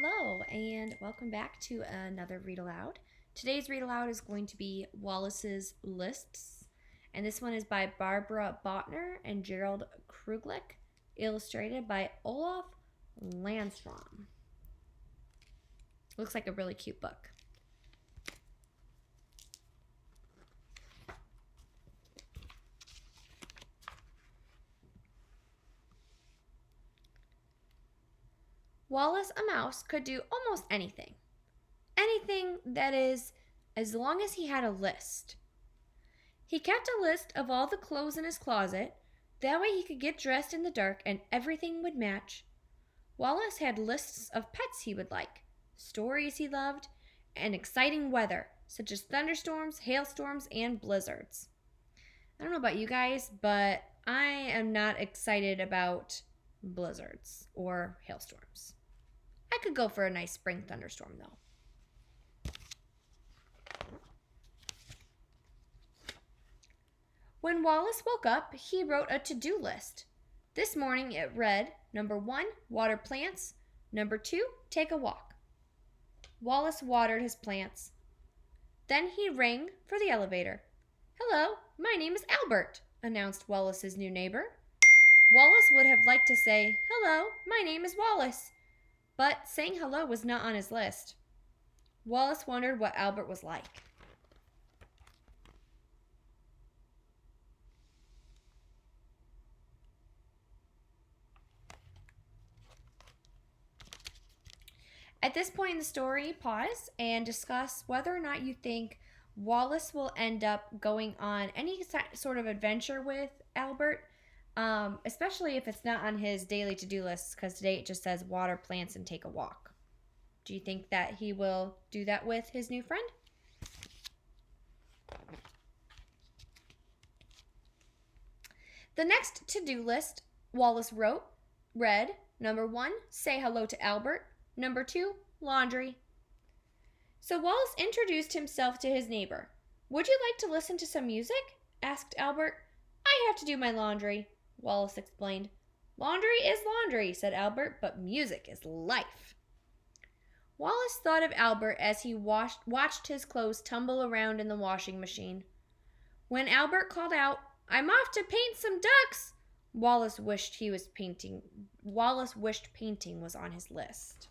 Hello, and welcome back to another read aloud. Today's read aloud is going to be Wallace's Lists, and this one is by Barbara Botner and Gerald Kruglich, illustrated by Olaf Landstrom. Looks like a really cute book. Wallace, a mouse, could do almost anything. Anything, that is, as long as he had a list. He kept a list of all the clothes in his closet. That way he could get dressed in the dark and everything would match. Wallace had lists of pets he would like, stories he loved, and exciting weather, such as thunderstorms, hailstorms, and blizzards. I don't know about you guys, but I am not excited about blizzards or hailstorms. I could go for a nice spring thunderstorm, though. When Wallace woke up, he wrote a to-do list. This morning it read, number 1, water plants. Number 2, take a walk. Wallace watered his plants. Then he rang for the elevator. Hello, my name is Albert, announced Wallace's new neighbor. Wallace would have liked to say, hello, my name is Wallace, but saying hello was not on his list. Wallace wondered what Albert was like. At this point in the story, pause and discuss whether or not you think Wallace will end up going on any sort of adventure with Albert, especially if it's not on his daily to-do list, because today it just says water plants and take a walk. Do you think that he will do that with his new friend? The next to-do list Wallace read, number 1, say hello to Albert. Number 2, laundry. So Wallace introduced himself to his neighbor. Would you like to listen to some music? Asked Albert. I have to do my laundry, Wallace explained. Laundry is laundry, said Albert, but music is life. Wallace thought of Albert as he watched his clothes tumble around in the washing machine. When Albert called out, I'm off to paint some ducks, Wallace wished painting was on his list.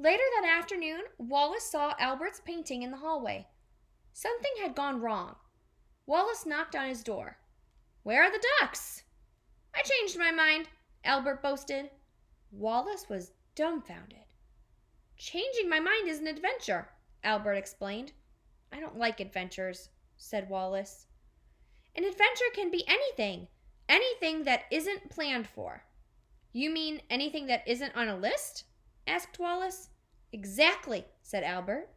Later that afternoon, Wallace saw Albert's painting in the hallway. Something had gone wrong. Wallace knocked on his door. Where are the ducks? I changed my mind, Albert boasted. Wallace was dumbfounded. Changing my mind is an adventure, Albert explained. I don't like adventures, said Wallace. An adventure can be anything that isn't planned for. You mean anything that isn't on a list? Asked Wallace. Exactly, said Albert.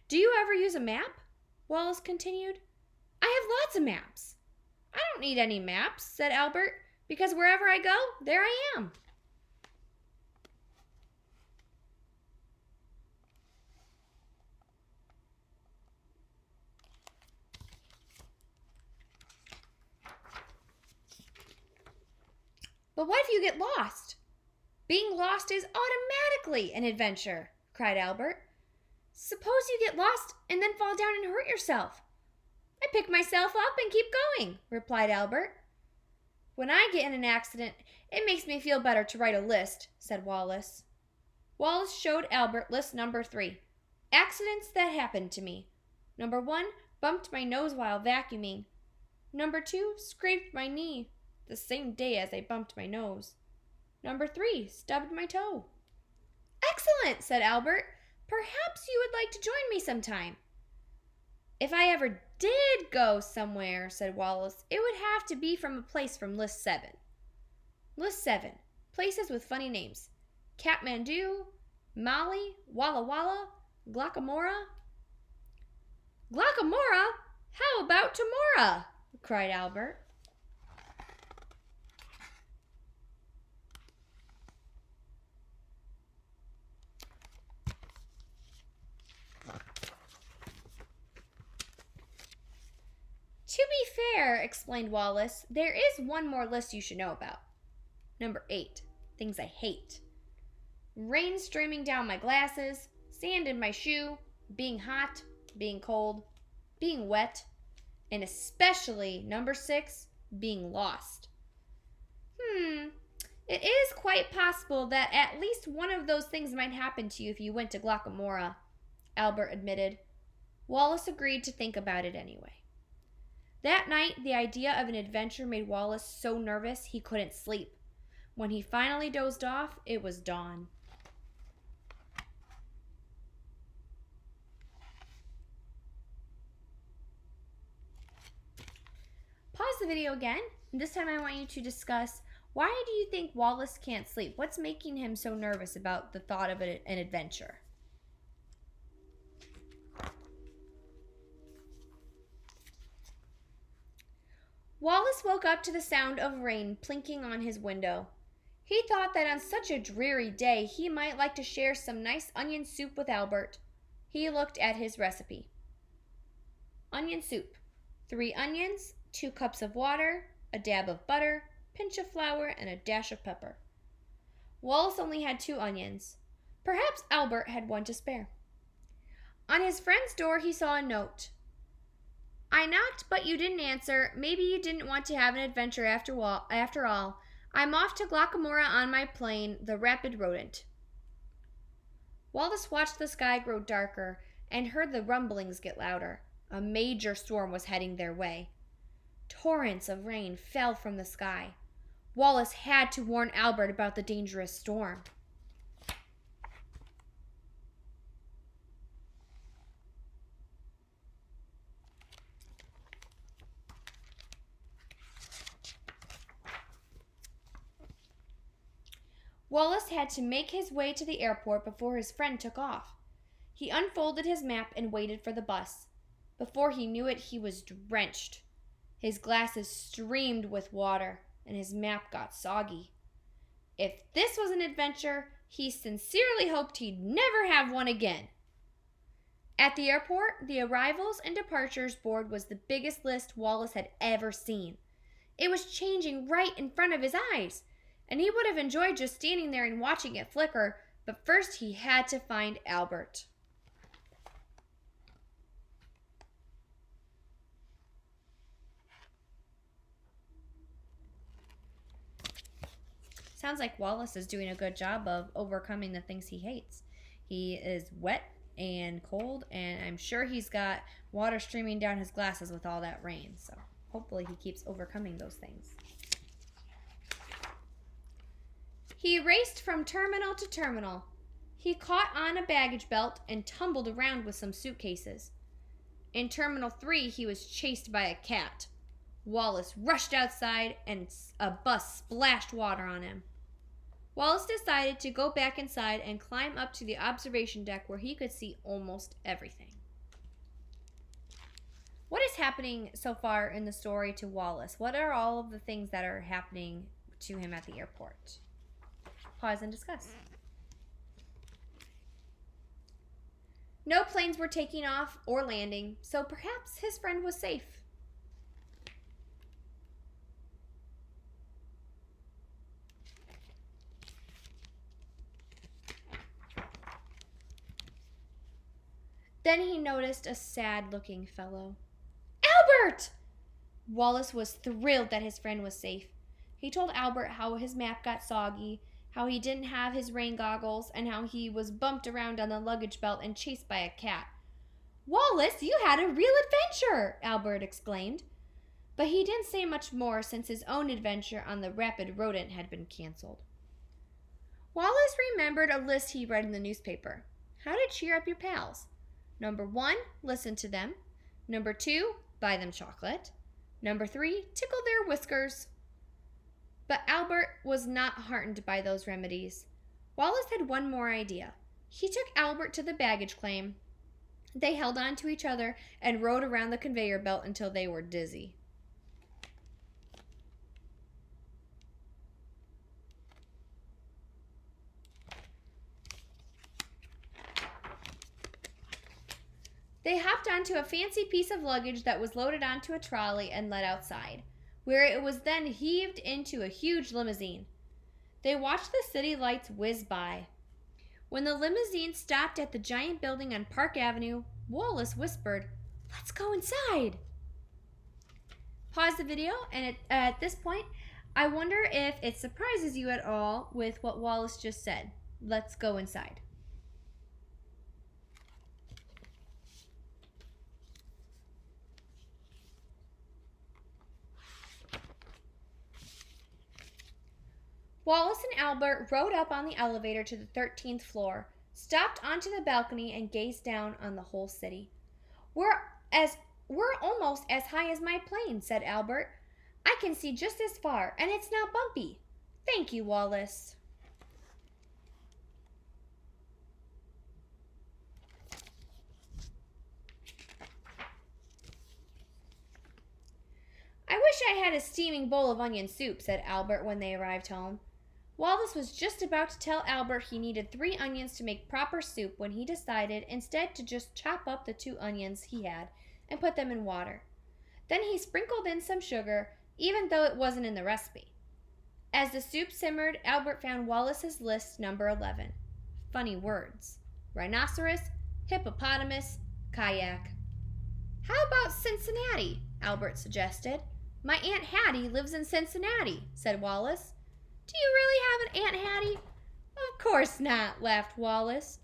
Do you ever use a map? Wallace continued. I have lots of maps. I don't need any maps, said Albert, because wherever I go, there I am. But what if you get lost? Being lost is automatically an adventure, cried Albert. Suppose you get lost and then fall down and hurt yourself. I pick myself up and keep going, replied Albert. When I get in an accident, it makes me feel better to write a list, said Wallace. Wallace showed Albert list number 3. Accidents that happened to me. Number 1, bumped my nose while vacuuming. Number 2, scraped my knee the same day as I bumped my nose. Number 3, stubbed my toe. Excellent, said Albert. Perhaps you would like to join me sometime. If I ever did go somewhere, said Wallace, it would have to be from a place from list 7. List 7, places with funny names. Kathmandu, Mali, Walla Walla, Glockamora. Glockamora? How about Tamora? Cried Albert. fair, explained Wallace, there is one more list you should know about. Number 8. Things I hate. Rain streaming down my glasses, sand in my shoe, being hot, being cold, being wet, and especially number 6, being lost. It is quite possible that at least one of those things might happen to you if you went to Glockamora, Albert admitted. Wallace agreed to think about it anyway. That night, the idea of an adventure made Wallace so nervous he couldn't sleep. When he finally dozed off, it was dawn. Pause the video again. This time I want you to discuss, why do you think Wallace can't sleep? What's making him so nervous about the thought of an adventure? Wallace woke up to the sound of rain plinking on his window. He thought that on such a dreary day he might like to share some nice onion soup with Albert. He looked at his recipe. Onion soup. 3 onions, 2 cups of water, a dab of butter, pinch of flour, and a dash of pepper. Wallace only had 2 onions. Perhaps Albert had one to spare. On his friend's door he saw a note. I knocked, but you didn't answer. Maybe you didn't want to have an adventure after all. I'm off to Glockamora on my plane, the Rapid Rodent. Wallace watched the sky grow darker and heard the rumblings get louder. A major storm was heading their way. Torrents of rain fell from the sky. Wallace had to warn Albert about the dangerous storm. Wallace had to make his way to the airport before his friend took off. He unfolded his map and waited for the bus. Before he knew it, he was drenched. His glasses streamed with water, and his map got soggy. If this was an adventure, he sincerely hoped he'd never have one again. At the airport, the arrivals and departures board was the biggest list Wallace had ever seen. It was changing right in front of his eyes, and he would have enjoyed just standing there and watching it flicker, but first he had to find Albert. Sounds like Wallace is doing a good job of overcoming the things he hates. He is wet and cold, and I'm sure he's got water streaming down his glasses with all that rain. So hopefully he keeps overcoming those things. He raced from terminal to terminal. He caught on a baggage belt and tumbled around with some suitcases. In Terminal 3, he was chased by a cat. Wallace rushed outside and a bus splashed water on him. Wallace decided to go back inside and climb up to the observation deck where he could see almost everything. What is happening so far in the story to Wallace? What are all of the things that are happening to him at the airport? Pause and discuss. No planes were taking off or landing, so perhaps his friend was safe. Then he noticed a sad-looking fellow. Albert! Wallace was thrilled that his friend was safe. He told Albert how his map got soggy, how he didn't have his rain goggles, and how he was bumped around on the luggage belt and chased by a cat. Wallace, you had a real adventure! Albert exclaimed. But he didn't say much more since his own adventure on the Rapid Rodent had been canceled. Wallace remembered a list he read in the newspaper. How to cheer up your pals. Number 1, listen to them. Number 2, buy them chocolate. Number 3, tickle their whiskers. But Albert was not heartened by those remedies. Wallace had one more idea. He took Albert to the baggage claim. They held on to each other and rode around the conveyor belt until they were dizzy. They hopped onto a fancy piece of luggage that was loaded onto a trolley and led outside, where it was then heaved into a huge limousine. They watched the city lights whiz by. When the limousine stopped at the giant building on Park Avenue, Wallace whispered, "Let's go inside." Pause the video, and at this point, I wonder if it surprises you at all with what Wallace just said. Let's go inside. Wallace and Albert rode up on the elevator to the 13th floor, stopped onto the balcony, and gazed down on the whole city. We're almost as high as my plane," said Albert. "I can see just as far, and it's not bumpy. Thank you, Wallace." "I wish I had a steaming bowl of onion soup," said Albert when they arrived home. Wallace was just about to tell Albert he needed 3 onions to make proper soup when he decided instead to just chop up the 2 onions he had and put them in water. Then he sprinkled in some sugar, even though it wasn't in the recipe. As the soup simmered, Albert found Wallace's list number 11. Funny words. Rhinoceros, hippopotamus, kayak. "How about Cincinnati?" Albert suggested. "My Aunt Hattie lives in Cincinnati," said Wallace. "Do you really have an Aunt Hattie?" "Of course not," laughed Wallace.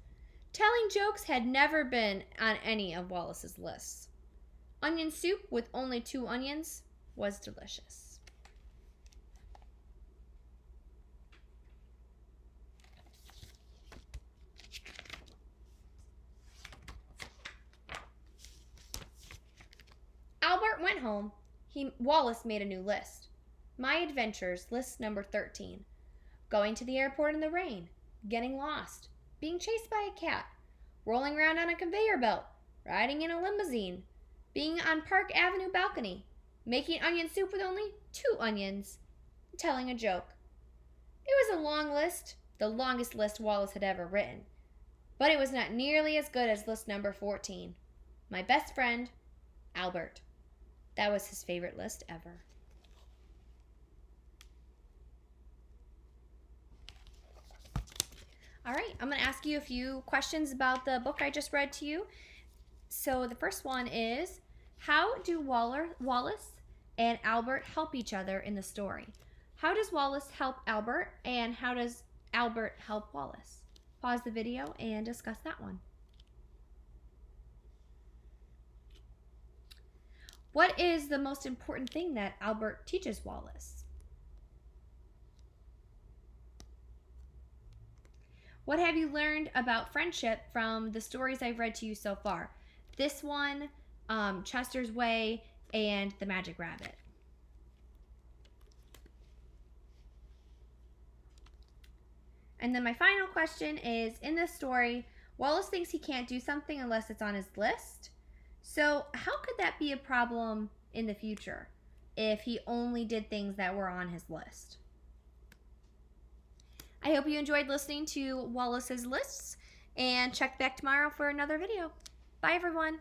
Telling jokes had never been on any of Wallace's lists. Onion soup with only 2 onions was delicious. Albert went home. Wallace made a new list. My Adventures, list number 13. Going to the airport in the rain, getting lost, being chased by a cat, rolling around on a conveyor belt, riding in a limousine, being on Park Avenue balcony, making onion soup with only 2 onions, and telling a joke. It was a long list, the longest list Wallace had ever written, but it was not nearly as good as list number 14. My best friend, Albert. That was his favorite list ever. All right, I'm going to ask you a few questions about the book I just read to you. So the first one is, how do Wallace and Albert help each other in the story? How does Wallace help Albert, and how does Albert help Wallace? Pause the video and discuss that one. What is the most important thing that Albert teaches Wallace? What have you learned about friendship from the stories I've read to you so far? This one, Chester's Way, and The Magic Rabbit. And then my final question is, in this story, Wallace thinks he can't do something unless it's on his list. So how could that be a problem in the future if he only did things that were on his list? I hope you enjoyed listening to Wallace's lists, and check back tomorrow for another video. Bye, everyone.